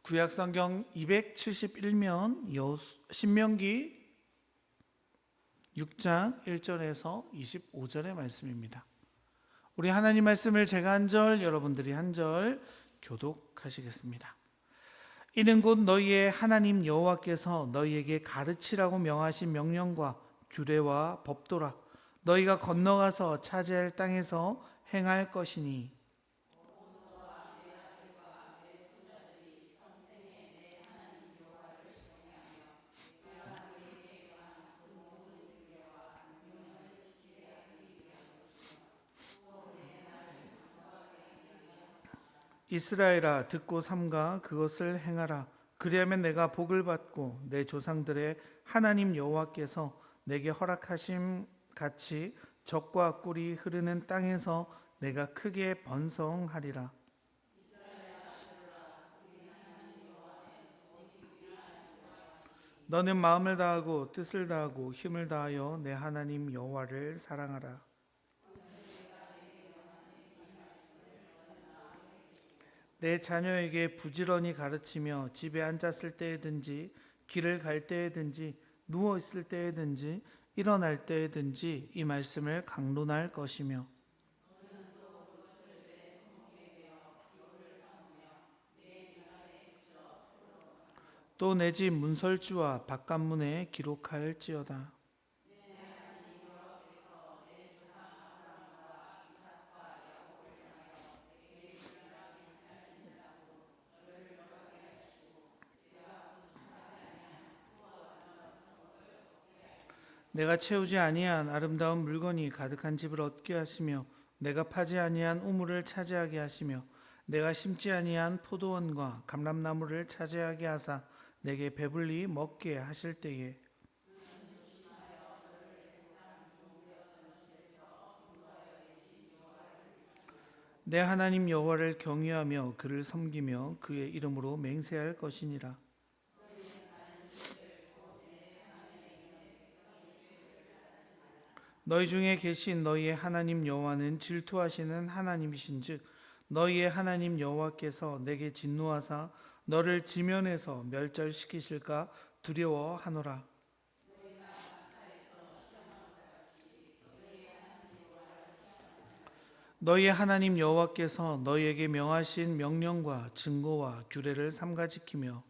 구약성경 271면 신명기 6장 1절에서 25절의 말씀입니다. 우리 하나님 말씀을 제가 한 절, 여러분들이 한 절 교독하시겠습니다. 이는 곧 너희의 하나님 여호와께서 너희에게 가르치라고 명하신 명령과 규례와 법도라. 너희가 건너가서 차지할 땅에서 행할 것이니 이스라엘아 듣고 삼가 그것을 행하라. 그리하면 내가 복을 받고 내 조상들의 하나님 여호와께서 내게 허락하심 같이 젖과 꿀이 흐르는 땅에서 내가 크게 번성하리라. 너는 마음을 다하고 뜻을 다하고 힘을 다하여 내 하나님 여호와를 사랑하라. 내 자녀에게 부지런히 가르치며 집에 앉았을 때에든지 길을 갈 때에든지 누워 있을 때에든지 일어날 때에든지 이 말씀을 강론할 것이며 또 내 집 문설주와 바깥문에 기록할지어다. 내가 채우지 아니한 아름다운 물건이 가득한 집을 얻게 하시며 내가 파지 아니한 우물을 차지하게 하시며 내가 심지 아니한 포도원과 감람나무를 차지하게 하사 내게 배불리 먹게 하실 때에 내 하나님 여호와를 경외하며 그를 섬기며 그의 이름으로 맹세할 것이니라. 너희 중에 계신 너희의 하나님 여호와는 질투하시는 하나님이신즉 너희의 하나님 여호와께서 내게 진노하사 너를 지면에서 멸절시키실까 두려워하노라. 너희의 하나님 여호와께서 너희에게 명하신 명령과 증거와 규례를 삼가 지키며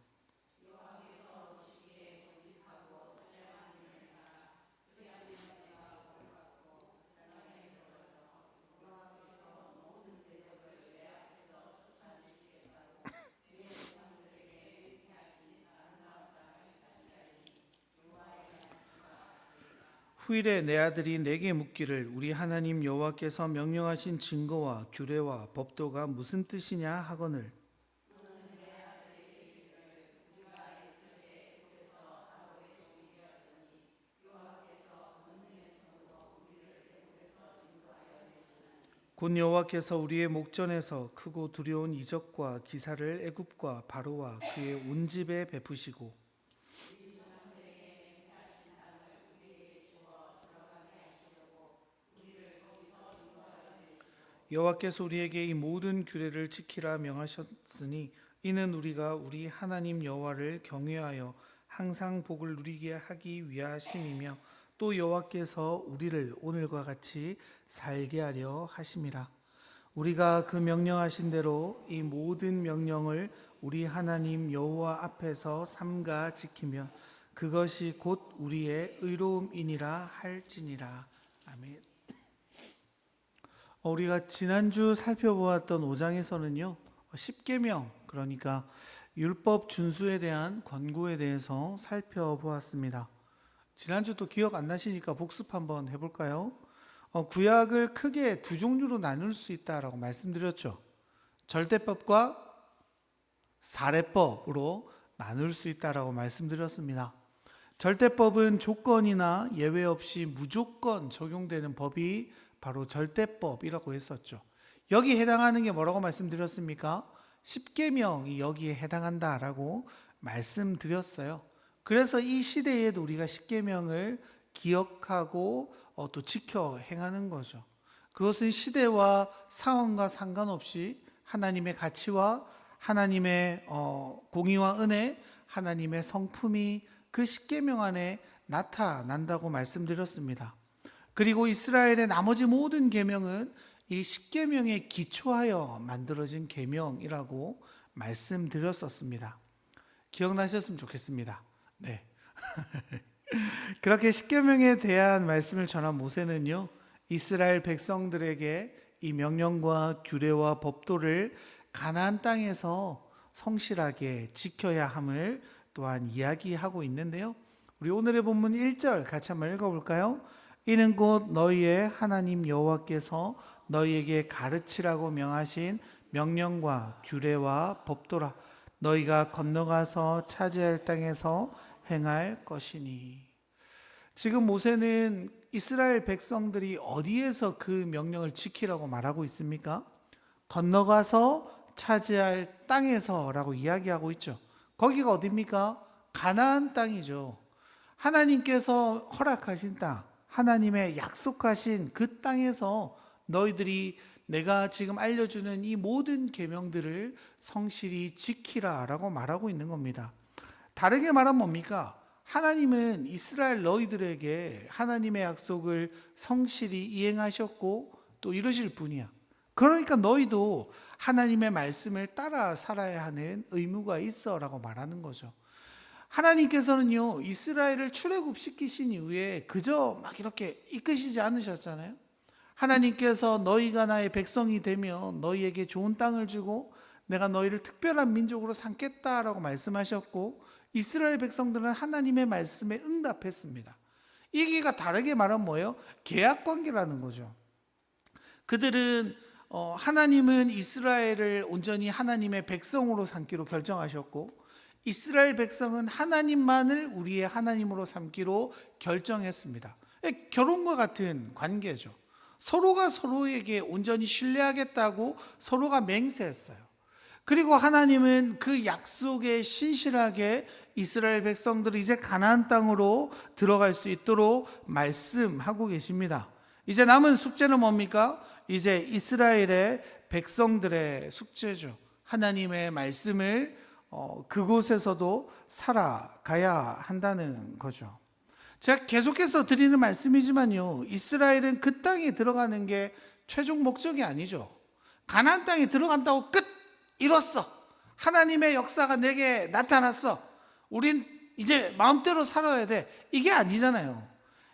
후일에 내 아들이 내게 묻기를 우리 하나님 여호와께서 명령하신 증거와 규례와 법도가 무슨 뜻이냐 하거늘 곧 여호와께서 우리의 목전에서 크고 두려운 이적과 기사를 애굽과 바로와 그의 온 집에 베푸시고 여호와께서 우리에게 이 모든 규례를 지키라 명하셨으니 이는 우리가 우리 하나님 여호와를 경외하여 항상 복을 누리게 하기 위하심이며 또 여호와께서 우리를 오늘과 같이 살게 하려 하심이라. 우리가 그 명령하신 대로 이 모든 명령을 우리 하나님 여호와 앞에서 삼가 지키면 그것이 곧 우리의 의로움이니라 할지니라. 아멘. 우리가 지난주 살펴보았던 5장에서는요. 십계명 그러니까 율법 준수에 대한 권고에 대해서 살펴보았습니다. 지난주 또 기억 안 나시니까 복습 한번 해볼까요? 구약을 크게 두 종류로 나눌 수 있다라고 말씀드렸죠. 절대법과 사례법으로 나눌 수 있다라고 말씀드렸습니다. 절대법은 조건이나 예외 없이 무조건 적용되는 법이 바로 절대법이라고 했었죠. 여기 해당하는 게 뭐라고 말씀드렸습니까? 십계명이 여기에 해당한다라고 말씀드렸어요. 그래서 이 시대에도 우리가 십계명을 기억하고 또 지켜 행하는 거죠. 그것은 시대와 상황과 상관없이 하나님의 가치와 하나님의 공의와 은혜, 하나님의 성품이 그 십계명 안에 나타난다고 말씀드렸습니다. 그리고 이스라엘의 나머지 모든 계명은 이 십계명에 기초하여 만들어진 계명이라고 말씀드렸었습니다. 기억나셨으면 좋겠습니다. 네. 그렇게 십계명에 대한 말씀을 전한 모세는요, 이스라엘 백성들에게 이 명령과 규례와 법도를 가나안 땅에서 성실하게 지켜야 함을 또한 이야기하고 있는데요. 우리 오늘의 본문 1절 같이 한번 읽어볼까요? 이는 곧 너희의 하나님 여호와께서 너희에게 가르치라고 명하신 명령과 규례와 법도라. 너희가 건너가서 차지할 땅에서 행할 것이니. 지금 모세는 이스라엘 백성들이 어디에서 그 명령을 지키라고 말하고 있습니까? 건너가서 차지할 땅에서라고 이야기하고 있죠. 거기가 어디입니까? 가나안 땅이죠. 하나님께서 허락하신 땅, 하나님의 약속하신 그 땅에서 너희들이 내가 지금 알려주는 이 모든 계명들을 성실히 지키라라고 말하고 있는 겁니다. 다르게 말하면 뭡니까? 하나님은 이스라엘 너희들에게 하나님의 약속을 성실히 이행하셨고 또 이루실 분이야. 그러니까 너희도 하나님의 말씀을 따라 살아야 하는 의무가 있어라고 말하는 거죠. 하나님께서는요, 이스라엘을 출애굽시키신 이후에 그저 막 이렇게 이끄시지 않으셨잖아요. 하나님께서 너희가 나의 백성이 되면 너희에게 좋은 땅을 주고 내가 너희를 특별한 민족으로 삼겠다라고 말씀하셨고, 이스라엘 백성들은 하나님의 말씀에 응답했습니다. 이기가 다르게 말하면 뭐예요? 계약 관계라는 거죠. 그들은 하나님은 이스라엘을 온전히 하나님의 백성으로 삼기로 결정하셨고, 이스라엘 백성은 하나님만을 우리의 하나님으로 삼기로 결정했습니다. 결혼과 같은 관계죠. 서로가 서로에게 온전히 신뢰하겠다고 서로가 맹세했어요. 그리고 하나님은 그 약속에 신실하게 이스라엘 백성들이 이제 가나안 땅으로 들어갈 수 있도록 말씀하고 계십니다. 이제 남은 숙제는 뭡니까? 이제 이스라엘의 백성들의 숙제죠. 하나님의 말씀을 그곳에서도 살아가야 한다는 거죠. 제가 계속해서 드리는 말씀이지만요, 이스라엘은 그 땅에 들어가는 게 최종 목적이 아니죠. 가나안 땅에 들어간다고 끝! 이뤘어. 하나님의 역사가 내게 나타났어. 우린 이제 마음대로 살아야 돼. 이게 아니잖아요.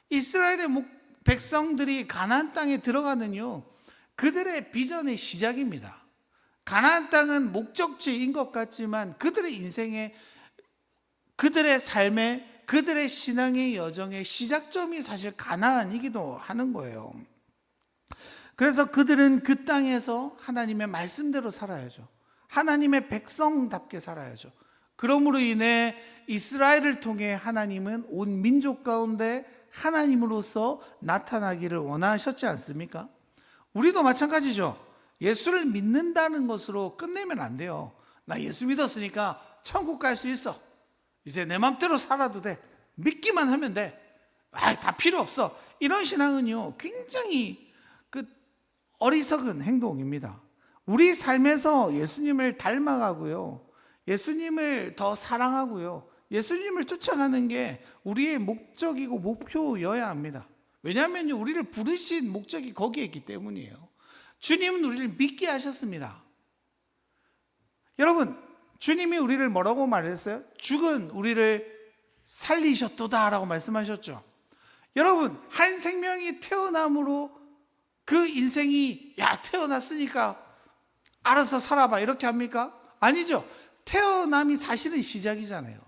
이스라엘의 백성들이 가나안 땅에 들어가는요, 그들의 비전의 시작입니다. 가나안 땅은 목적지인 것 같지만 그들의 인생의, 그들의 삶의, 그들의 신앙의 여정의 시작점이 사실 가나안이기도 하는 거예요. 그래서 그들은 그 땅에서 하나님의 말씀대로 살아야죠. 하나님의 백성답게 살아야죠. 그러므로 인해 이스라엘을 통해 하나님은 온 민족 가운데 하나님으로서 나타나기를 원하셨지 않습니까? 우리도 마찬가지죠. 예수를 믿는다는 것으로 끝내면 안 돼요. 나 예수 믿었으니까 천국 갈 수 있어. 이제 내 맘대로 살아도 돼. 믿기만 하면 돼. 다 필요 없어. 이런 신앙은요, 굉장히 어리석은 행동입니다. 우리 삶에서 예수님을 닮아가고요, 예수님을 더 사랑하고요, 예수님을 쫓아가는 게 우리의 목적이고 목표여야 합니다. 왜냐하면 우리를 부르신 목적이 거기에 있기 때문이에요. 주님은 우리를 믿게 하셨습니다. 여러분, 주님이 우리를 뭐라고 말했어요? 죽은 우리를 살리셨도다 라고 말씀하셨죠. 여러분, 한 생명이 태어남으로 그 인생이 태어났으니까 알아서 살아봐 이렇게 합니까? 아니죠. 태어남이 사실은 시작이잖아요.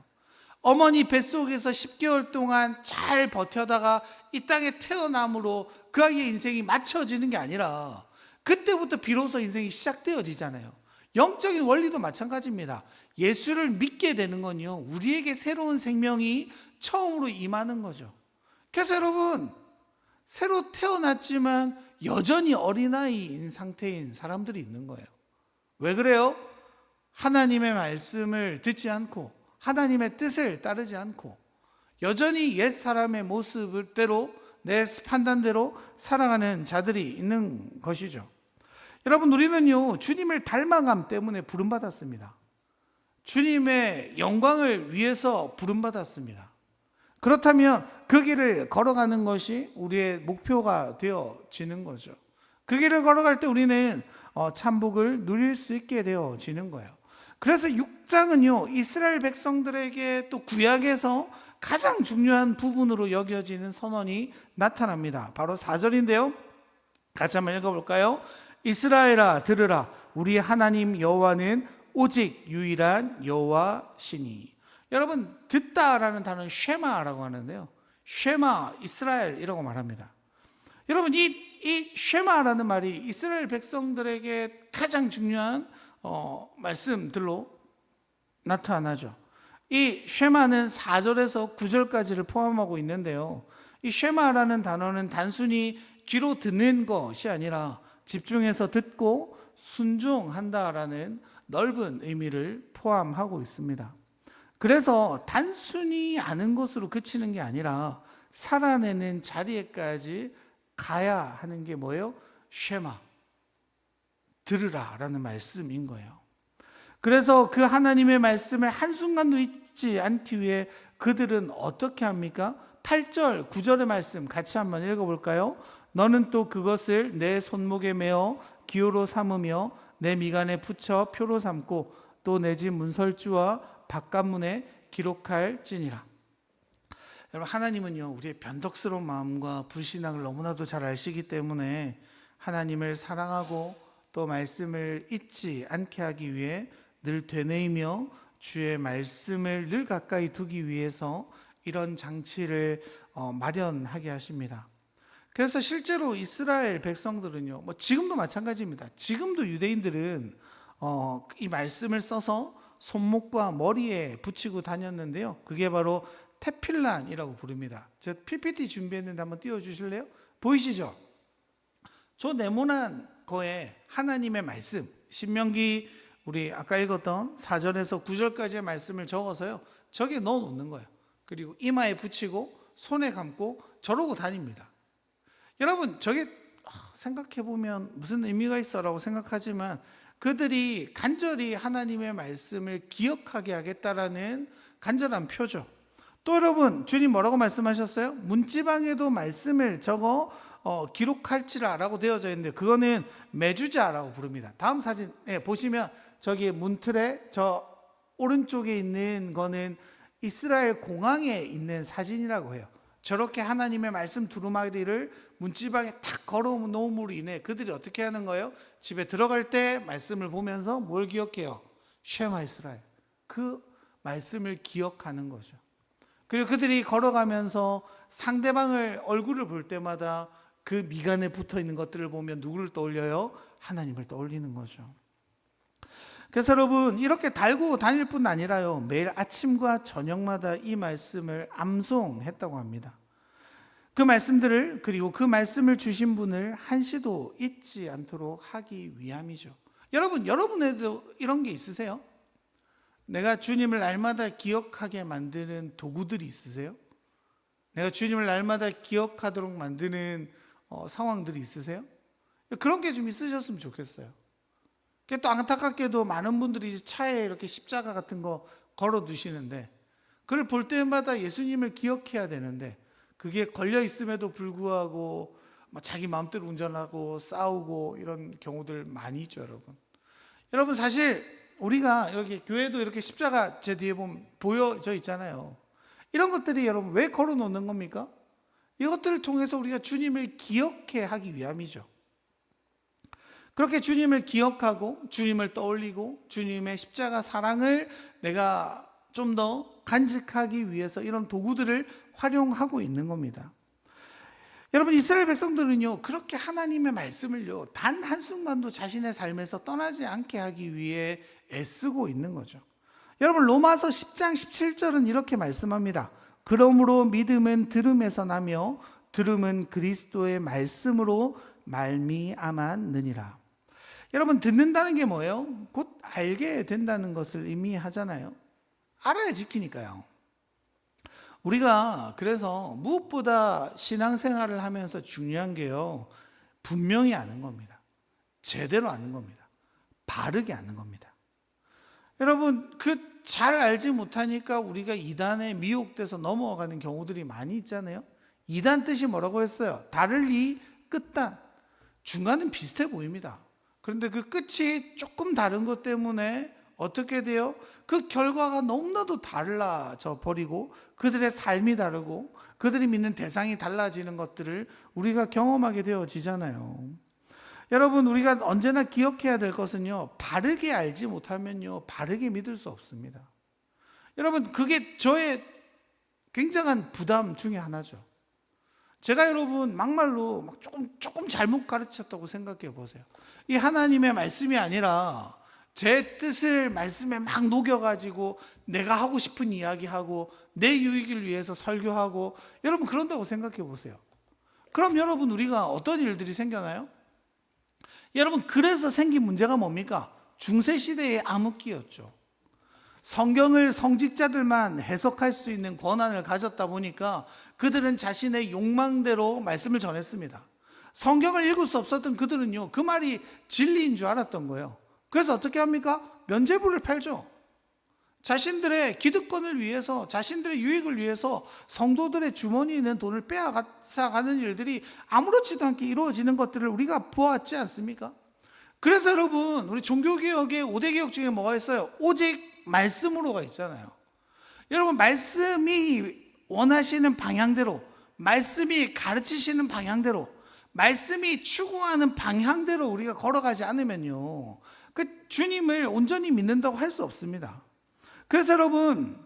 어머니 뱃속에서 10개월 동안 잘 버텨다가 이 땅에 태어남으로 그 아이의 인생이 맞춰지는 게 아니라 그때부터 비로소 인생이 시작되어지잖아요. 영적인 원리도 마찬가지입니다. 예수를 믿게 되는 건요, 우리에게 새로운 생명이 처음으로 임하는 거죠. 그래서 여러분, 새로 태어났지만 여전히 어린아이인 상태인 사람들이 있는 거예요. 왜 그래요? 하나님의 말씀을 듣지 않고 하나님의 뜻을 따르지 않고 여전히 옛 사람의 모습대로 내 판단대로 살아가는 자들이 있는 것이죠. 여러분, 우리는요 주님을 닮아감 때문에 부름받았습니다. 주님의 영광을 위해서 부름받았습니다. 그렇다면 그 길을 걸어가는 것이 우리의 목표가 되어지는 거죠. 그 길을 걸어갈 때 우리는 참복을 누릴 수 있게 되어지는 거예요. 그래서 6장은요 이스라엘 백성들에게 또 구약에서 가장 중요한 부분으로 여겨지는 선언이 나타납니다. 바로 4절인데요, 같이 한번 읽어볼까요? 이스라엘아 들으라, 우리 하나님 여호와는 오직 유일한 여호와시니. 여러분, 듣다라는 단어는 쉐마라고 하는데요, 쉐마 이스라엘이라고 말합니다. 여러분, 이 쉐마라는 말이 이스라엘 백성들에게 가장 중요한 말씀들로 나타나죠. 이 쉐마는 4절에서 9절까지를 포함하고 있는데요, 이 쉐마라는 단어는 단순히 귀로 듣는 것이 아니라 집중해서 듣고 순종한다라는 넓은 의미를 포함하고 있습니다. 그래서 단순히 아는 것으로 그치는 게 아니라 살아내는 자리에까지 가야 하는 게 뭐예요? 쉐마, 들으라 라는 말씀인 거예요. 그래서 그 하나님의 말씀을 한순간도 잊지 않기 위해 그들은 어떻게 합니까? 8절, 9절의 말씀 같이 한번 읽어볼까요? 너는 또 그것을 내 손목에 메어 기호로 삼으며 내 미간에 붙여 표로 삼고 또 내 집 문설주와 바깥문에 기록할지니라. 여러분, 하나님은요 우리의 변덕스러운 마음과 불신앙을 너무나도 잘 아시기 때문에 하나님을 사랑하고 또 말씀을 잊지 않게 하기 위해 늘 되뇌이며 주의 말씀을 늘 가까이 두기 위해서 이런 장치를 마련하게 하십니다. 그래서 실제로 이스라엘 백성들은요, 지금도 마찬가지입니다. 지금도 유대인들은 이 말씀을 써서 손목과 머리에 붙이고 다녔는데요, 그게 바로 테필란이라고 부릅니다. 저 PPT 준비했는데 한번 띄워주실래요? 보이시죠? 저 네모난 거에 하나님의 말씀, 신명기 우리 아까 읽었던 4절에서 9절까지의 말씀을 적어서요 저기에 넣어 놓는 거예요. 그리고 이마에 붙이고 손에 감고 저러고 다닙니다. 여러분, 저게 생각해 보면 무슨 의미가 있어라고 생각하지만 그들이 간절히 하나님의 말씀을 기억하게 하겠다라는 간절한 표죠. 또 여러분, 주님 뭐라고 말씀하셨어요? 문지방에도 말씀을 적어 기록할지라 라고 되어져 있는데 그거는 메주자라고 부릅니다. 다음 사진 보시면 저기 문틀에 저 오른쪽에 있는 거는 이스라엘 공항에 있는 사진이라고 해요. 저렇게 하나님의 말씀 두루마리를 문지방에 탁 걸어 놓음으로 인해 그들이 어떻게 하는 거예요? 집에 들어갈 때 말씀을 보면서 뭘 기억해요? 쉐마 이스라엘, 그 말씀을 기억하는 거죠. 그리고 그들이 걸어가면서 상대방을 얼굴을 볼 때마다 그 미간에 붙어 있는 것들을 보면 누구를 떠올려요? 하나님을 떠올리는 거죠. 그래서 여러분, 이렇게 달고 다닐 뿐 아니라요 매일 아침과 저녁마다 이 말씀을 암송했다고 합니다. 그 말씀들을, 그리고 그 말씀을 주신 분을 한시도 잊지 않도록 하기 위함이죠. 여러분에도 이런 게 있으세요? 내가 주님을 날마다 기억하게 만드는 도구들이 있으세요? 내가 주님을 날마다 기억하도록 만드는 상황들이 있으세요? 그런 게 좀 있으셨으면 좋겠어요. 또 안타깝게도 많은 분들이 차에 이렇게 십자가 같은 거 걸어 두시는데 그걸 볼 때마다 예수님을 기억해야 되는데 그게 걸려 있음에도 불구하고 자기 마음대로 운전하고 싸우고 이런 경우들 많이 있죠. 여러분 사실 우리가 이렇게 교회도 이렇게 십자가 제 뒤에 보면 보여져 있잖아요. 이런 것들이 여러분 왜 걸어 놓는 겁니까? 이것들을 통해서 우리가 주님을 기억해 하기 위함이죠. 그렇게 주님을 기억하고 주님을 떠올리고 주님의 십자가 사랑을 내가 좀 더 간직하기 위해서 이런 도구들을 활용하고 있는 겁니다. 여러분, 이스라엘 백성들은요 그렇게 하나님의 말씀을요 단 한순간도 자신의 삶에서 떠나지 않게 하기 위해 애쓰고 있는 거죠. 여러분, 로마서 10장 17절은 이렇게 말씀합니다. 그러므로 믿음은 들음에서 나며 들음은 그리스도의 말씀으로 말미암았느니라. 여러분, 듣는다는 게 뭐예요? 곧 알게 된다는 것을 의미하잖아요. 알아야 지키니까요. 우리가 그래서 무엇보다 신앙생활을 하면서 중요한 게요 분명히 아는 겁니다. 제대로 아는 겁니다. 바르게 아는 겁니다. 여러분, 잘 알지 못하니까 우리가 이단에 미혹돼서 넘어가는 경우들이 많이 있잖아요. 이단 뜻이 뭐라고 했어요? 다를리 끝단. 중간은 비슷해 보입니다. 그런데 그 끝이 조금 다른 것 때문에 어떻게 돼요? 그 결과가 너무나도 달라져 버리고 그들의 삶이 다르고 그들이 믿는 대상이 달라지는 것들을 우리가 경험하게 되어지잖아요. 여러분, 우리가 언제나 기억해야 될 것은요, 바르게 알지 못하면요, 바르게 믿을 수 없습니다. 여러분, 그게 저의 굉장한 부담 중에 하나죠. 제가 여러분 막말로 막 조금 잘못 가르쳤다고 생각해 보세요. 이 하나님의 말씀이 아니라 제 뜻을 말씀에 막 녹여가지고 내가 하고 싶은 이야기하고 내 유익을 위해서 설교하고, 여러분 그런다고 생각해 보세요. 그럼 여러분, 우리가 어떤 일들이 생겨나요? 여러분, 그래서 생긴 문제가 뭡니까? 중세시대의 암흑기였죠. 성경을 성직자들만 해석할 수 있는 권한을 가졌다 보니까 그들은 자신의 욕망대로 말씀을 전했습니다. 성경을 읽을 수 없었던 그들은요, 그 말이 진리인 줄 알았던 거예요. 그래서 어떻게 합니까? 면죄부를 팔죠. 자신들의 기득권을 위해서, 자신들의 유익을 위해서 성도들의 주머니에 있는 돈을 빼앗아가는 일들이 아무렇지도 않게 이루어지는 것들을 우리가 보았지 않습니까? 그래서 여러분, 우리 종교개혁의 5대 개혁 중에 뭐가 있어요? 오직 말씀으로가 있잖아요. 여러분, 말씀이 원하시는 방향대로, 말씀이 가르치시는 방향대로, 말씀이 추구하는 방향대로 우리가 걸어가지 않으면요, 그 주님을 온전히 믿는다고 할 수 없습니다. 그래서 여러분,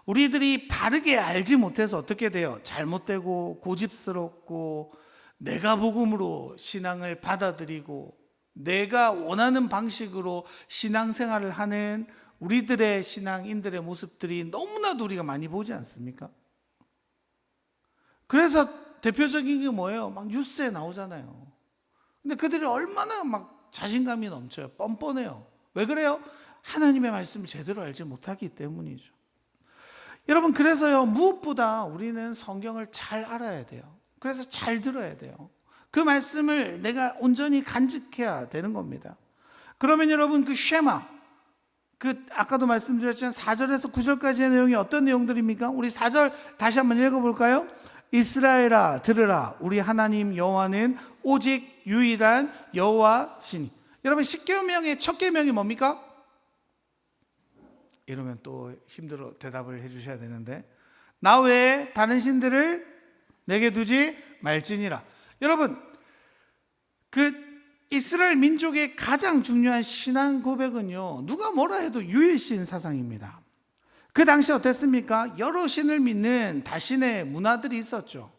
우리들이 바르게 알지 못해서 어떻게 돼요? 잘못되고 고집스럽고 내가 복음으로 신앙을 받아들이고 내가 원하는 방식으로 신앙생활을 하는 우리들의 신앙인들의 모습들이 너무나도 우리가 많이 보지 않습니까? 그래서 대표적인 게 뭐예요? 막 뉴스에 나오잖아요. 근데 그들이 얼마나 막 자신감이 넘쳐요. 뻔뻔해요. 왜 그래요? 하나님의 말씀을 제대로 알지 못하기 때문이죠. 여러분, 그래서요, 무엇보다 우리는 성경을 잘 알아야 돼요. 그래서 잘 들어야 돼요. 그 말씀을 내가 온전히 간직해야 되는 겁니다. 그러면 여러분, 그 쉐마, 아까도 말씀드렸지만 4절에서 9절까지의 내용이 어떤 내용들입니까? 우리 4절 다시 한번 읽어볼까요? 이스라엘아 들으라, 우리 하나님 여호와는 오직 유일한 여호와시니. 여러분, 10계명의 첫 계명이 뭡니까? 이러면 또 힘들어 대답을 해주셔야 되는데, 나 외에 다른 신들을 내게 두지 말지니라. 여러분, 이스라엘 민족의 가장 중요한 신앙 고백은요, 누가 뭐라 해도 유일신 사상입니다. 그 당시 어땠습니까? 여러 신을 믿는 자신의 문화들이 있었죠.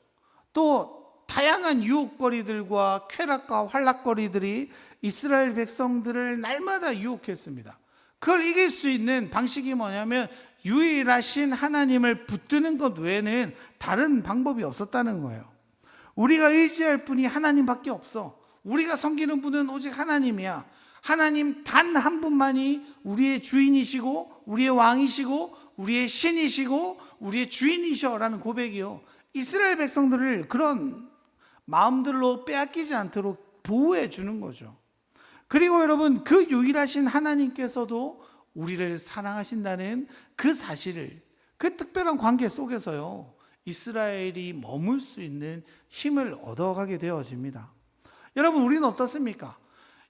또 다양한 유혹거리들과 쾌락과 활락거리들이 이스라엘 백성들을 날마다 유혹했습니다. 그걸 이길 수 있는 방식이 뭐냐면 유일하신 하나님을 붙드는 것 외에는 다른 방법이 없었다는 거예요. 우리가 의지할 분이 하나님밖에 없어. 우리가 섬기는 분은 오직 하나님이야. 하나님 단 한 분만이 우리의 주인이시고 우리의 왕이시고 우리의 신이시고 우리의 주인이셔라는 고백이요, 이스라엘 백성들을 그런 마음들로 빼앗기지 않도록 보호해 주는 거죠. 그리고 여러분, 그 유일하신 하나님께서도 우리를 사랑하신다는 그 사실을, 그 특별한 관계 속에서요, 이스라엘이 머물 수 있는 힘을 얻어가게 되어집니다. 여러분, 우리는 어떻습니까?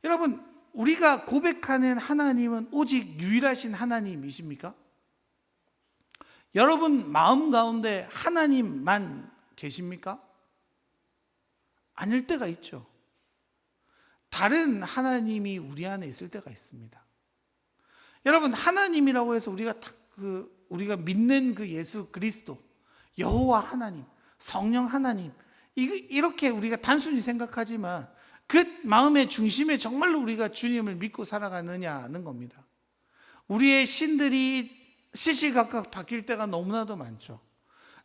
여러분, 우리가 고백하는 하나님은 오직 유일하신 하나님이십니까? 여러분 마음 가운데 하나님만 계십니까? 아닐 때가 있죠. 다른 하나님이 우리 안에 있을 때가 있습니다. 여러분, 하나님이라고 해서 우리가 믿는 그 예수 그리스도, 여호와 하나님, 성령 하나님, 이렇게 우리가 단순히 생각하지만 그 마음의 중심에 정말로 우리가 주님을 믿고 살아가느냐는 겁니다. 우리의 신들이 시시각각 바뀔 때가 너무나도 많죠.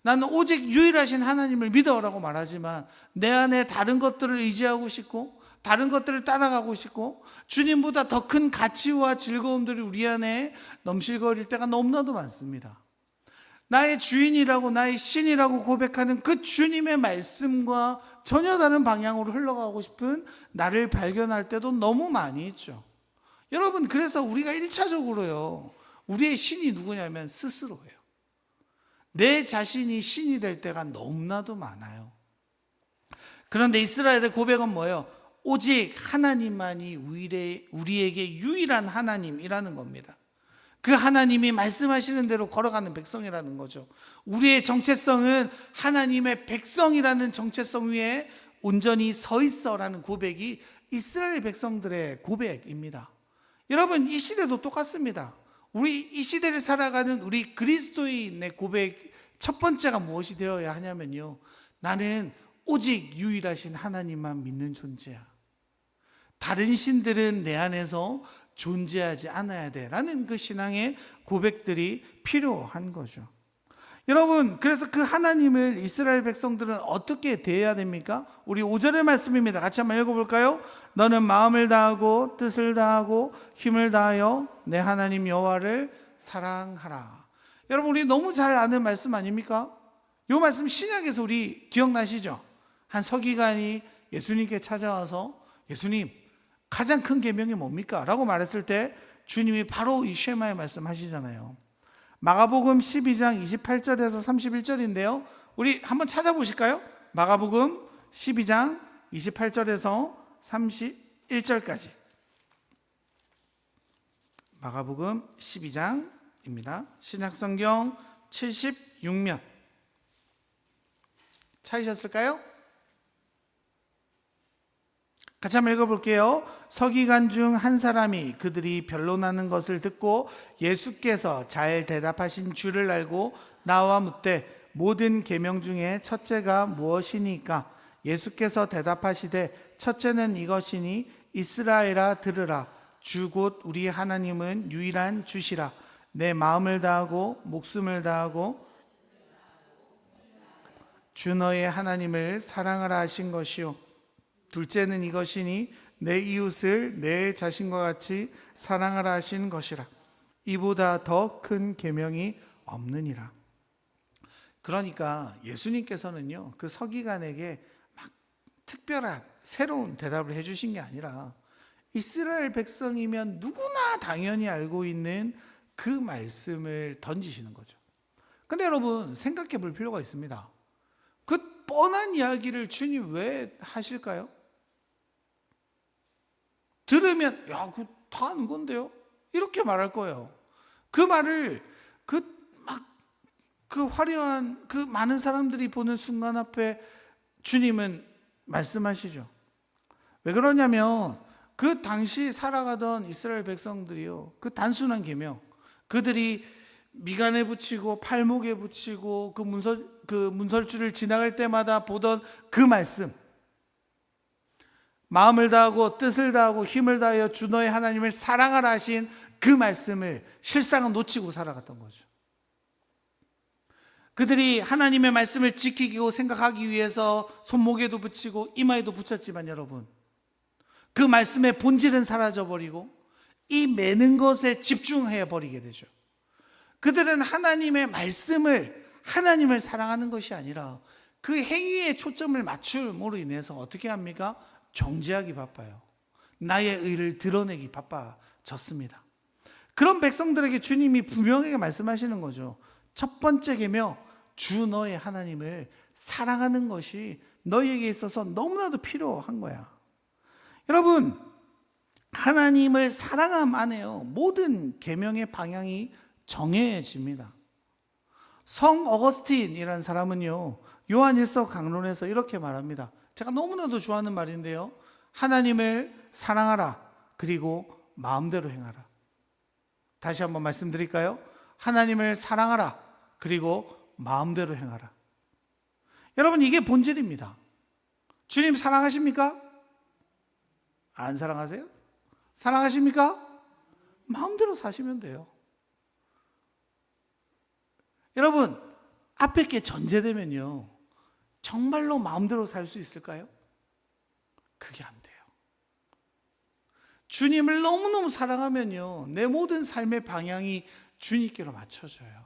나는 오직 유일하신 하나님을 믿어라고 말하지만 내 안에 다른 것들을 의지하고 싶고 다른 것들을 따라가고 싶고 주님보다 더 큰 가치와 즐거움들이 우리 안에 넘실거릴 때가 너무나도 많습니다. 나의 주인이라고, 나의 신이라고 고백하는 그 주님의 말씀과 전혀 다른 방향으로 흘러가고 싶은 나를 발견할 때도 너무 많이 있죠. 여러분, 그래서 우리가 1차적으로요, 우리의 신이 누구냐면 스스로예요. 내 자신이 신이 될 때가 너무나도 많아요. 그런데 이스라엘의 고백은 뭐예요? 오직 하나님만이 우리에게 유일한 하나님이라는 겁니다. 그 하나님이 말씀하시는 대로 걸어가는 백성이라는 거죠. 우리의 정체성은 하나님의 백성이라는 정체성 위에 온전히 서 있어라는 고백이 이스라엘 백성들의 고백입니다. 여러분, 이 시대도 똑같습니다. 우리 이 시대를 살아가는 우리 그리스도인의 고백 첫 번째가 무엇이 되어야 하냐면요, 나는 오직 유일하신 하나님만 믿는 존재야. 다른 신들은 내 안에서 존재하지 않아야 돼 라는 그 신앙의 고백들이 필요한 거죠. 여러분, 그래서 그 하나님을 이스라엘 백성들은 어떻게 대해야 됩니까? 우리 5절의 말씀입니다. 같이 한번 읽어볼까요? 너는 마음을 다하고 뜻을 다하고 힘을 다하여 내 하나님 여호와를 사랑하라. 여러분, 우리 너무 잘 아는 말씀 아닙니까? 이 말씀 신약에서 우리 기억나시죠? 한 서기관이 예수님께 찾아와서 예수님, 가장 큰 계명이 뭡니까? 라고 말했을 때 주님이 바로 이 쉐마의 말씀 하시잖아요. 마가복음 12장 28절에서 31절인데요. 우리 한번 찾아보실까요? 마가복음 12장 28절에서 31절까지. 마가복음 12장입니다. 신약성경 76면. 찾으셨을까요? 같이 한번 읽어볼게요. 서기관 중 한 사람이 그들이 변론하는 것을 듣고 예수께서 잘 대답하신 줄을 알고 나와 묻되 모든 계명 중에 첫째가 무엇이니까? 예수께서 대답하시되 첫째는 이것이니 이스라엘아 들으라. 주 곧 우리 하나님은 유일한 주시라. 내 마음을 다하고 목숨을 다하고 주 너의 하나님을 사랑하라 하신 것이요. 둘째는 이것이니 내 이웃을 내 자신과 같이 사랑하라 하신 것이라. 이보다 더 큰 계명이 없느니라. 그러니까 예수님께서는요, 그 서기관에게 막 특별한 새로운 대답을 해주신 게 아니라 이스라엘 백성이면 누구나 당연히 알고 있는 그 말씀을 던지시는 거죠. 근데 여러분, 생각해 볼 필요가 있습니다. 그 뻔한 이야기를 주님 왜 하실까요? 들으면 야, 그거 다 아는 건데요? 이렇게 말할 거예요. 그 말을 그 화려한 그 많은 사람들이 보는 순간 앞에 주님은 말씀하시죠. 왜 그러냐면 그 당시 살아가던 이스라엘 백성들이요, 그 단순한 계명, 그들이 미간에 붙이고 팔목에 붙이고 그 문설주를 지나갈 때마다 보던 그 말씀, 마음을 다하고 뜻을 다하고 힘을 다하여 주 너의 하나님을 사랑하라 하신 그 말씀을 실상은 놓치고 살아갔던 거죠. 그들이 하나님의 말씀을 지키고 생각하기 위해서 손목에도 붙이고 이마에도 붙였지만 여러분, 그 말씀의 본질은 사라져버리고 이 매는 것에 집중해 버리게 되죠. 그들은 하나님의 말씀을, 하나님을 사랑하는 것이 아니라 그 행위에 초점을 맞춤으로 인해서 어떻게 합니까? 정죄하기 바빠요. 나의 의를 드러내기 바빠졌습니다. 그런 백성들에게 주님이 분명하게 말씀하시는 거죠. 첫 번째 계명, 주 너의 하나님을 사랑하는 것이 너희에게 있어서 너무나도 필요한 거야. 여러분, 하나님을 사랑함 안에요, 모든 계명의 방향이 정해집니다. 성 어거스틴이라는 사람은요, 요한일서 강론에서 이렇게 말합니다. 제가 너무나도 좋아하는 말인데요, 하나님을 사랑하라, 그리고 마음대로 행하라. 다시 한번 말씀드릴까요? 하나님을 사랑하라, 그리고 마음대로 행하라. 여러분, 이게 본질입니다. 주님 사랑하십니까? 안 사랑하세요? 사랑하십니까? 마음대로 사시면 돼요. 여러분, 앞에 게 전제되면요, 정말로 마음대로 살 수 있을까요? 그게 안 돼요. 주님을 너무너무 사랑하면요, 내 모든 삶의 방향이 주님께로 맞춰져요.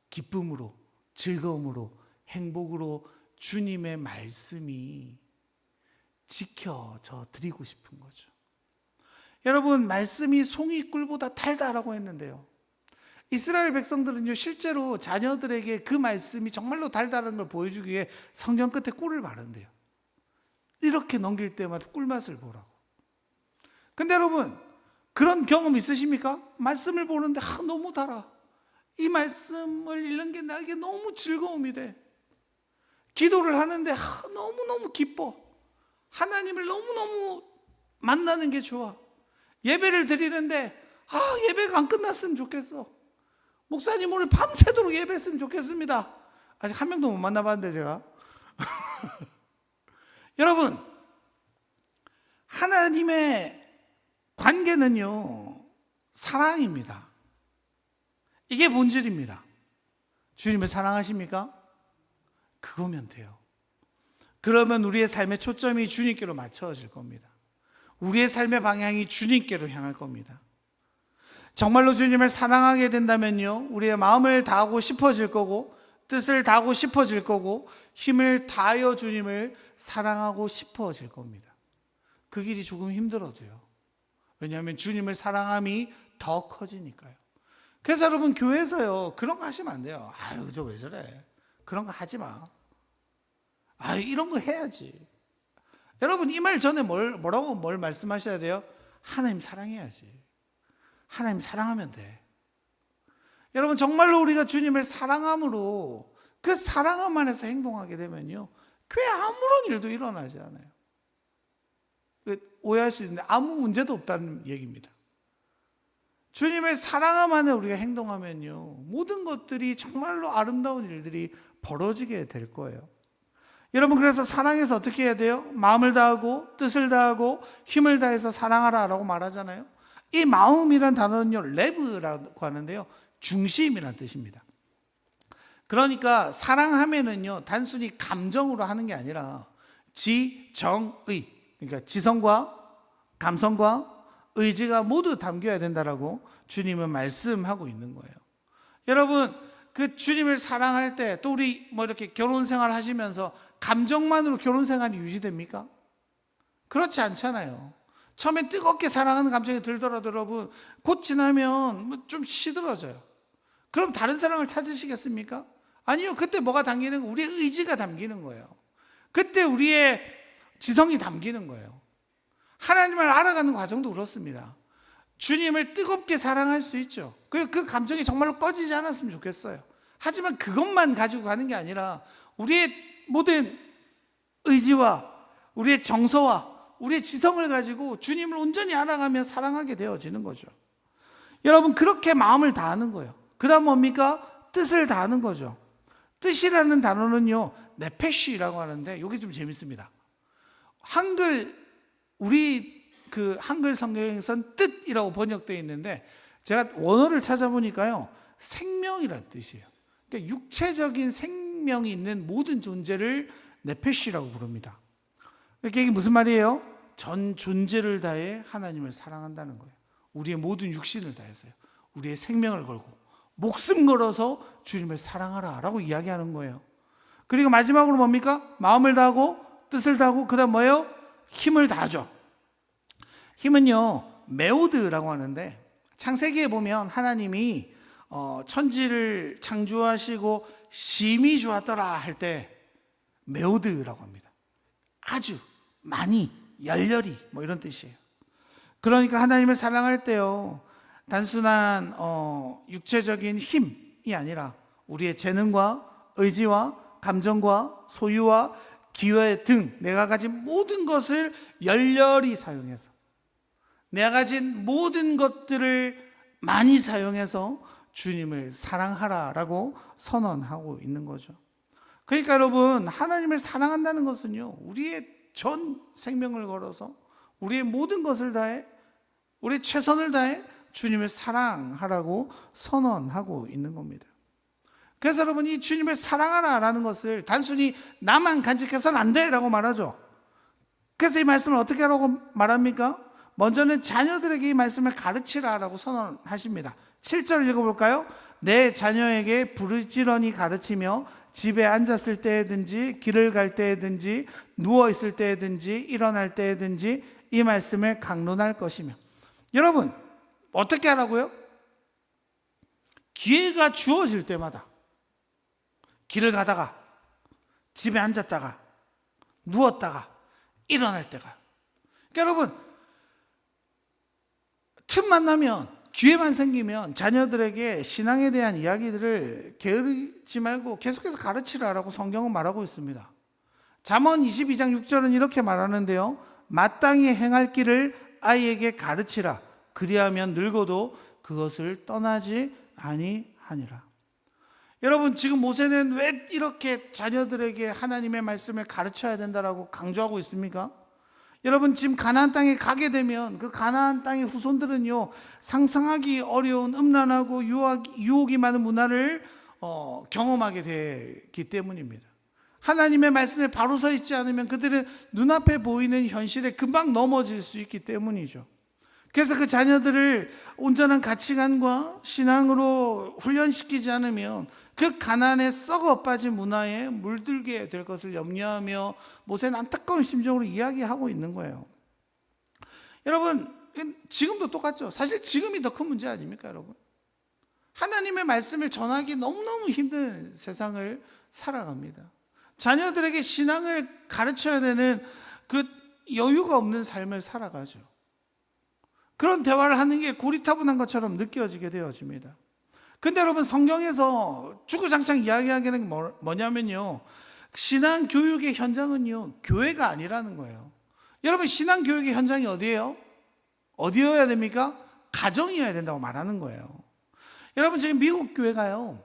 기쁨으로, 즐거움으로, 행복으로 주님의 말씀이 지켜져 드리고 싶은 거죠. 여러분, 말씀이 송이꿀보다 달다라고 했는데요, 이스라엘 백성들은요, 실제로 자녀들에게 그 말씀이 정말로 달다는 걸 보여주기 위해 성경 끝에 꿀을 바른대요. 이렇게 넘길 때마다 꿀맛을 보라고. 근데 여러분, 그런 경험 있으십니까? 말씀을 보는데 너무 달아. 이 말씀을 읽는 게 나에게 너무 즐거움이 돼. 기도를 하는데 너무너무 기뻐. 하나님을 너무너무 만나는 게 좋아. 예배를 드리는데 예배가 안 끝났으면 좋겠어. 목사님 오늘 밤새도록 예배했으면 좋겠습니다. 아직 한 명도 못 만나봤는데 제가 여러분, 하나님의 관계는요, 사랑입니다. 이게 본질입니다. 주님을 사랑하십니까? 그거면 돼요. 그러면 우리의 삶의 초점이 주님께로 맞춰질 겁니다. 우리의 삶의 방향이 주님께로 향할 겁니다. 정말로 주님을 사랑하게 된다면요, 우리의 마음을 다하고 싶어질 거고, 뜻을 다하고 싶어질 거고, 힘을 다하여 주님을 사랑하고 싶어질 겁니다. 그 길이 조금 힘들어도요. 왜냐하면 주님을 사랑함이 더 커지니까요. 그래서 여러분, 교회에서요, 그런 거 하시면 안 돼요. 아유, 저 왜 저래? 그런 거 하지 마. 아유, 이런 거 해야지. 여러분, 이 말 전에 뭐라고 말씀하셔야 돼요? 하나님 사랑해야지. 하나님 사랑하면 돼. 여러분, 정말로 우리가 주님을 사랑함으로 그 사랑함 안에서 행동하게 되면요, 교회 아무런 일도 일어나지 않아요. 오해할 수 있는데 아무 문제도 없다는 얘기입니다. 주님을 사랑함 안에 우리가 행동하면요, 모든 것들이 정말로 아름다운 일들이 벌어지게 될 거예요. 여러분, 그래서 사랑해서 어떻게 해야 돼요? 마음을 다하고 뜻을 다하고 힘을 다해서 사랑하라 라고 말하잖아요. 이 마음이란 단어는요, 레브라고 하는데요, 중심이란 뜻입니다. 그러니까 사랑하면은요, 단순히 감정으로 하는 게 아니라 지정의, 그러니까 지성과 감성과 의지가 모두 담겨야 된다라고 주님은 말씀하고 있는 거예요. 여러분, 그 주님을 사랑할 때 또 우리 이렇게 결혼 생활 하시면서 감정만으로 결혼 생활이 유지됩니까? 그렇지 않잖아요. 처음엔 뜨겁게 사랑하는 감정이 들더라도 여러분, 곧 지나면 좀 시들어져요. 그럼 다른 사랑을 찾으시겠습니까? 아니요. 그때 뭐가 담기는 거예요? 우리의 의지가 담기는 거예요. 그때 우리의 지성이 담기는 거예요. 하나님을 알아가는 과정도 그렇습니다. 주님을 뜨겁게 사랑할 수 있죠. 그 감정이 정말로 꺼지지 않았으면 좋겠어요. 하지만 그것만 가지고 가는 게 아니라 우리의 모든 의지와 우리의 정서와 우리의 지성을 가지고 주님을 온전히 알아가며 사랑하게 되어지는 거죠. 여러분, 그렇게 마음을 다하는 거예요. 그 다음 뭡니까? 뜻을 다하는 거죠. 뜻이라는 단어는요, 네페시라고 하는데 이게 좀 재밌습니다. 우리 그 한글 성경에선 뜻이라고 번역되어 있는데 제가 원어를 찾아보니까요, 생명이라는 뜻이에요. 그러니까 육체적인 생명이 있는 모든 존재를 네페시라고 부릅니다. 이게 무슨 말이에요? 전 존재를 다해 하나님을 사랑한다는 거예요. 우리의 모든 육신을 다해서요. 우리의 생명을 걸고 목숨 걸어서 주님을 사랑하라 라고 이야기하는 거예요. 그리고 마지막으로 뭡니까? 마음을 다하고 뜻을 다하고 그 다음 뭐예요? 힘을 다하죠. 힘은요, 메오드라고 하는데 창세기에 보면 하나님이 천지를 창조하시고 심히 좋았더라 할 때 메오드라고 합니다. 아주 많이, 열렬히 이런 뜻이에요. 그러니까 하나님을 사랑할 때요, 단순한 육체적인 힘이 아니라 우리의 재능과 의지와 감정과 소유와 기회 등 내가 가진 모든 것을 열렬히 사용해서, 내가 가진 모든 것들을 많이 사용해서 주님을 사랑하라라고 선언하고 있는 거죠. 그러니까 여러분, 하나님을 사랑한다는 것은요, 우리의 전 생명을 걸어서 우리의 모든 것을 다해, 우리의 최선을 다해 주님을 사랑하라고 선언하고 있는 겁니다. 그래서 여러분, 이 주님을 사랑하라라는 것을 단순히 나만 간직해서는 안 돼라고 말하죠. 그래서 이 말씀을 어떻게 하라고 말합니까? 먼저는 자녀들에게 이 말씀을 가르치라라고 선언하십니다. 7절 읽어볼까요? 내 자녀에게 부르짖으니 가르치며 집에 앉았을 때든지 길을 갈 때든지 누워 있을 때든지 일어날 때든지 이 말씀을 강론할 것이며. 여러분 어떻게 하라고요? 기회가 주어질 때마다 길을 가다가 집에 앉았다가 누웠다가 일어날 때가. 그러니까 여러분 틈만 나면 기회만 생기면 자녀들에게 신앙에 대한 이야기들을 게으르지 말고 계속해서 가르치라라고 성경은 말하고 있습니다. 잠언 22장 6절은 이렇게 말하는데요. 마땅히 행할 길을 아이에게 가르치라. 그리하면 늙어도 그것을 떠나지 아니하니라. 여러분 지금 모세는 왜 이렇게 자녀들에게 하나님의 말씀을 가르쳐야 된다라고 강조하고 있습니까? 여러분 지금 가나안 땅에 가게 되면 그 가나안 땅의 후손들은요 상상하기 어려운 음란하고 유혹이 많은 문화를 경험하게 되기 때문입니다. 하나님의 말씀에 바로 서 있지 않으면 그들은 눈앞에 보이는 현실에 금방 넘어질 수 있기 때문이죠. 그래서 그 자녀들을 온전한 가치관과 신앙으로 훈련시키지 않으면 그 가난에 썩어 빠진 문화에 물들게 될 것을 염려하며 모세는 안타까운 심정으로 이야기하고 있는 거예요. 여러분 지금도 똑같죠. 사실 지금이 더 큰 문제 아닙니까 여러분? 하나님의 말씀을 전하기 너무너무 힘든 세상을 살아갑니다. 자녀들에게 신앙을 가르쳐야 되는 그 여유가 없는 삶을 살아가죠. 그런 대화를 하는 게 고리타분한 것처럼 느껴지게 되어집니다. 근데 여러분 성경에서 주구장창 이야기하는 게 뭐냐면요, 신앙 교육의 현장은요 교회가 아니라는 거예요. 여러분 신앙 교육의 현장이 어디예요? 어디여야 됩니까? 가정이어야 된다고 말하는 거예요. 여러분 지금 미국 교회가요,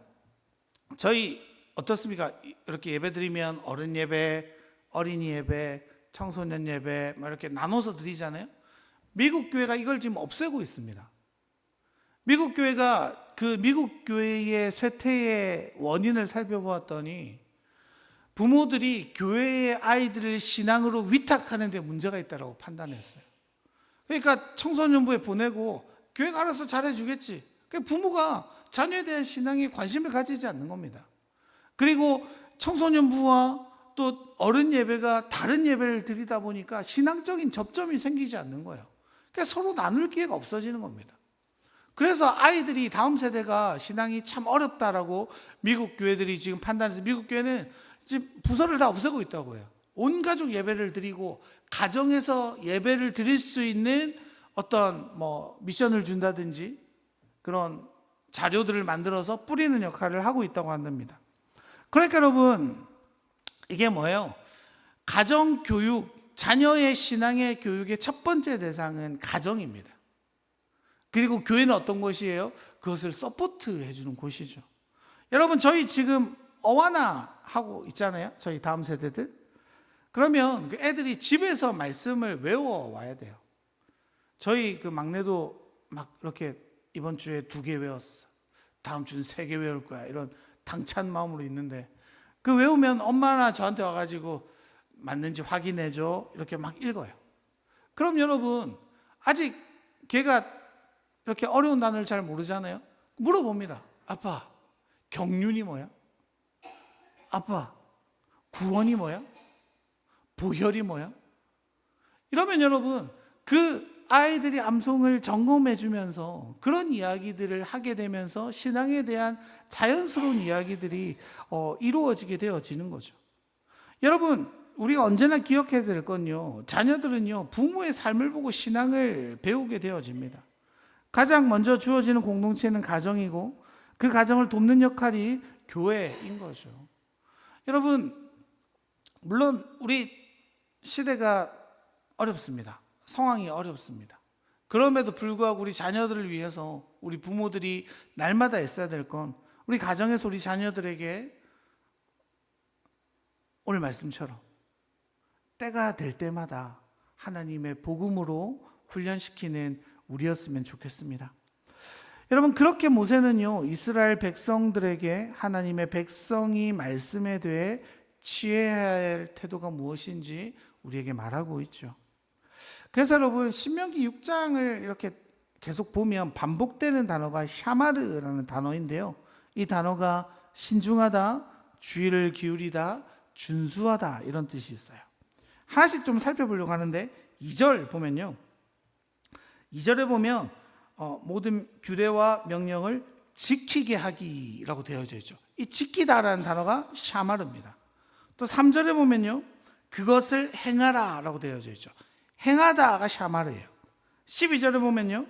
저희 어떻습니까? 이렇게 예배 드리면 어른 예배, 어린이 예배, 청소년 예배 이렇게 나눠서 드리잖아요. 미국 교회가 이걸 지금 없애고 있습니다. 미국 교회가 그 미국 교회의 쇠퇴의 원인을 살펴보았더니 부모들이 교회의 아이들을 신앙으로 위탁하는 데 문제가 있다고 판단했어요. 그러니까 청소년부에 보내고 교회가 알아서 잘해주겠지. 그러니까 부모가 자녀에 대한 신앙에 관심을 가지지 않는 겁니다. 그리고 청소년부와 또 어른 예배가 다른 예배를 드리다 보니까 신앙적인 접점이 생기지 않는 거예요. 그러니까 서로 나눌 기회가 없어지는 겁니다. 그래서 아이들이 다음 세대가 신앙이 참 어렵다라고 미국 교회들이 지금 판단해서 미국 교회는 지금 부서를 다 없애고 있다고 해요. 온 가족 예배를 드리고 가정에서 예배를 드릴 수 있는 어떤 미션을 준다든지 그런 자료들을 만들어서 뿌리는 역할을 하고 있다고 한답니다. 그러니까 여러분 이게 뭐예요? 가정 교육, 자녀의 신앙의 교육의 첫 번째 대상은 가정입니다. 그리고 교회는 어떤 곳이에요? 그것을 서포트 해주는 곳이죠. 여러분 저희 지금 어와나 하고 있잖아요. 저희 다음 세대들. 그러면 그 애들이 집에서 말씀을 외워와야 돼요. 저희 그 막내도 막 이렇게 이번 주에 2개 외웠어. 다음 주는 3개 외울 거야. 이런 당찬 마음으로 있는데 그 외우면 엄마나 저한테 와가지고 맞는지 확인해줘. 이렇게 막 읽어요. 그럼 여러분 아직 걔가 이렇게 어려운 단어를 잘 모르잖아요. 물어봅니다. 아빠, 경륜이 뭐야? 아빠, 구원이 뭐야? 보혈이 뭐야? 이러면 여러분 그 아이들이 암송을 점검해 주면서 그런 이야기들을 하게 되면서 신앙에 대한 자연스러운 이야기들이 이루어지게 되어지는 거죠. 여러분 우리가 언제나 기억해야 될 건요, 자녀들은요 부모의 삶을 보고 신앙을 배우게 되어집니다. 가장 먼저 주어지는 공동체는 가정이고 그 가정을 돕는 역할이 교회인 거죠. 여러분 물론 우리 시대가 어렵습니다. 상황이 어렵습니다. 그럼에도 불구하고 우리 자녀들을 위해서 우리 부모들이 날마다 애써야 될 건 우리 가정에서 우리 자녀들에게 오늘 말씀처럼 때가 될 때마다 하나님의 복음으로 훈련시키는 우리였으면 좋겠습니다. 여러분 그렇게 모세는요 이스라엘 백성들에게 하나님의 백성이 말씀에 대해 취해야 할 태도가 무엇인지 우리에게 말하고 있죠. 그래서 여러분 신명기 6장을 이렇게 계속 보면 반복되는 단어가 샤마르라는 단어인데요, 이 단어가 신중하다, 주의를 기울이다, 준수하다 이런 뜻이 있어요. 하나씩 좀 살펴보려고 하는데 2절 보면요. 2절에 보면 모든 규례와 명령을 지키게 하기라고 되어져 있죠. 이 지키다라는 단어가 샤마르입니다. 또 3절에 보면요. 그것을 행하라 라고 되어져 있죠. 행하다가 샤마르예요. 12절에 보면요.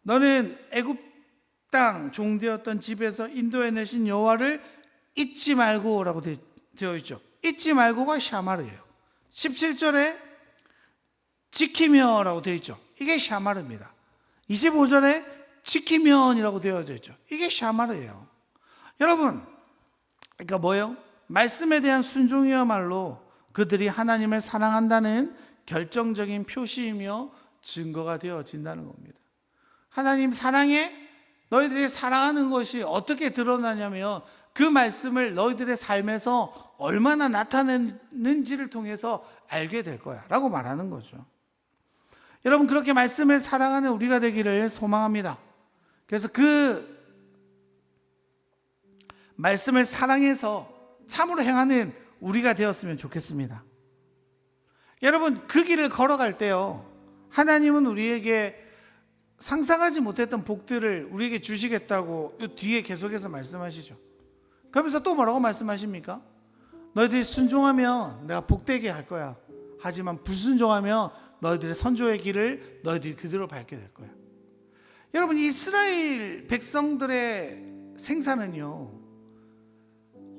너는 애굽 땅 종되었던 집에서 인도해내신 여호와를 잊지 말고 라고 되어 있죠. 잊지 말고가 샤마르예요. 17절에 지키며 라고 되어 있죠. 이게 샤마르입니다. 25절에 지키면이라고 되어져 있죠. 이게 샤마르예요. 여러분, 그러니까 뭐예요? 말씀에 대한 순종이야말로 그들이 하나님을 사랑한다는 결정적인 표시이며 증거가 되어진다는 겁니다. 하나님 사랑해? 너희들이 사랑하는 것이 어떻게 드러나냐면 그 말씀을 너희들의 삶에서 얼마나 나타내는지를 통해서 알게 될 거야 라고 말하는 거죠. 여러분, 그렇게 말씀을 사랑하는 우리가 되기를 소망합니다. 그래서 그 말씀을 사랑해서 참으로 행하는 우리가 되었으면 좋겠습니다. 여러분, 그 길을 걸어갈 때요, 하나님은 우리에게 상상하지 못했던 복들을 우리에게 주시겠다고 이 뒤에 계속해서 말씀하시죠. 그러면서 또 뭐라고 말씀하십니까? 너희들이 순종하면 내가 복되게 할 거야. 하지만 불순종하면 너희들의 선조의 길을 너희들이 그대로 밟게 될 거야. 여러분, 이스라엘 백성들의 생사는요,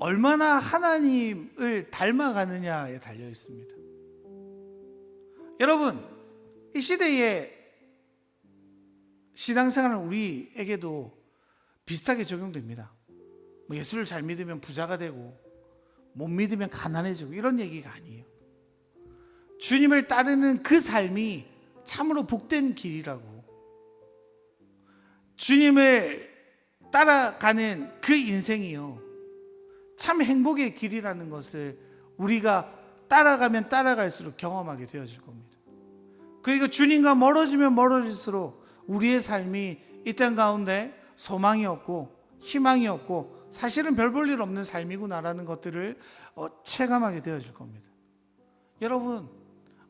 얼마나 하나님을 닮아가느냐에 달려 있습니다. 여러분, 이 시대에 신앙생활은 우리에게도 비슷하게 적용됩니다. 예수를 잘 믿으면 부자가 되고 못 믿으면 가난해지고 이런 얘기가 아니에요. 주님을 따르는 그 삶이 참으로 복된 길이라고, 주님을 따라가는 그 인생이요, 참 행복의 길이라는 것을 우리가 따라가면 따라갈수록 경험하게 되어질 겁니다. 그리고 주님과 멀어지면 멀어질수록 우리의 삶이 이 땅 가운데 소망이 없고 희망이 없고 사실은 별 볼 일 없는 삶이구나라는 것들을 체감하게 되어질 겁니다. 여러분,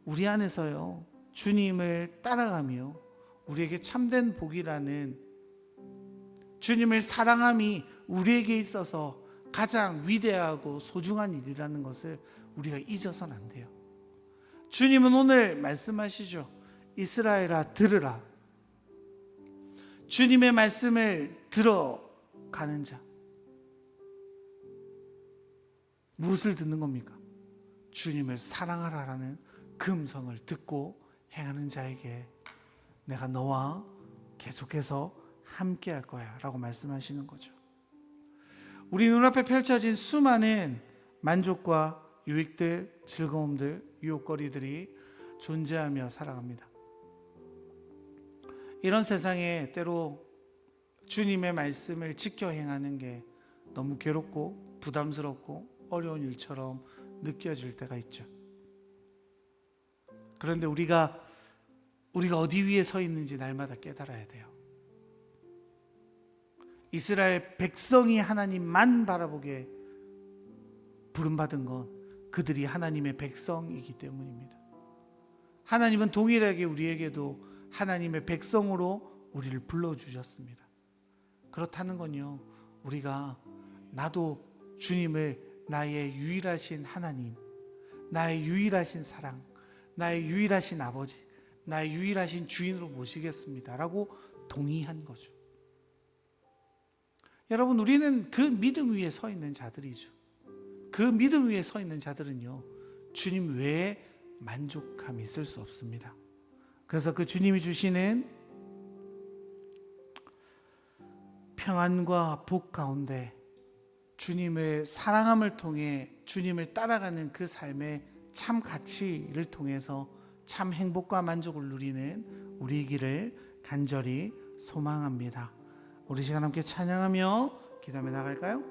우리 안에서요, 주님을 따라가며 우리에게 참된 복이라는, 주님을 사랑함이 우리에게 있어서 가장 위대하고 소중한 일이라는 것을 우리가 잊어서는 안 돼요. 주님은 오늘 말씀하시죠. 이스라엘아 들으라. 주님의 말씀을 들어가는 자, 무엇을 듣는 겁니까? 주님을 사랑하라라는 그 음성을 듣고 행하는 자에게 내가 너와 계속해서 함께 할 거야 라고 말씀하시는 거죠. 우리 눈앞에 펼쳐진 수많은 만족과 유익들, 즐거움들, 유혹거리들이 존재하며 살아갑니다. 이런 세상에 때로 주님의 말씀을 지켜 행하는 게 너무 괴롭고 부담스럽고 어려운 일처럼 느껴질 때가 있죠. 그런데 우리가 어디 위에 서 있는지 날마다 깨달아야 돼요. 이스라엘 백성이 하나님만 바라보게 부름받은 건 그들이 하나님의 백성이기 때문입니다. 하나님은 동일하게 우리에게도 하나님의 백성으로 우리를 불러주셨습니다. 그렇다는 건요, 우리가 나도 주님을 나의 유일하신 하나님, 나의 유일하신 사랑, 나의 유일하신 아버지, 나의 유일하신 주인으로 모시겠습니다 라고 동의한 거죠. 여러분, 우리는 그 믿음 위에 서 있는 자들이죠. 그 믿음 위에 서 있는 자들은요, 주님 외에 만족함이 있을 수 없습니다. 그래서 그 주님이 주시는 평안과 복 가운데 주님을 사랑함을 통해 주님을 따라가는 그 삶의 참 가치를 통해서 참 행복과 만족을 누리는 우리이기를 간절히 소망합니다. 우리 시간 함께 찬양하며 기도하며 나갈까요?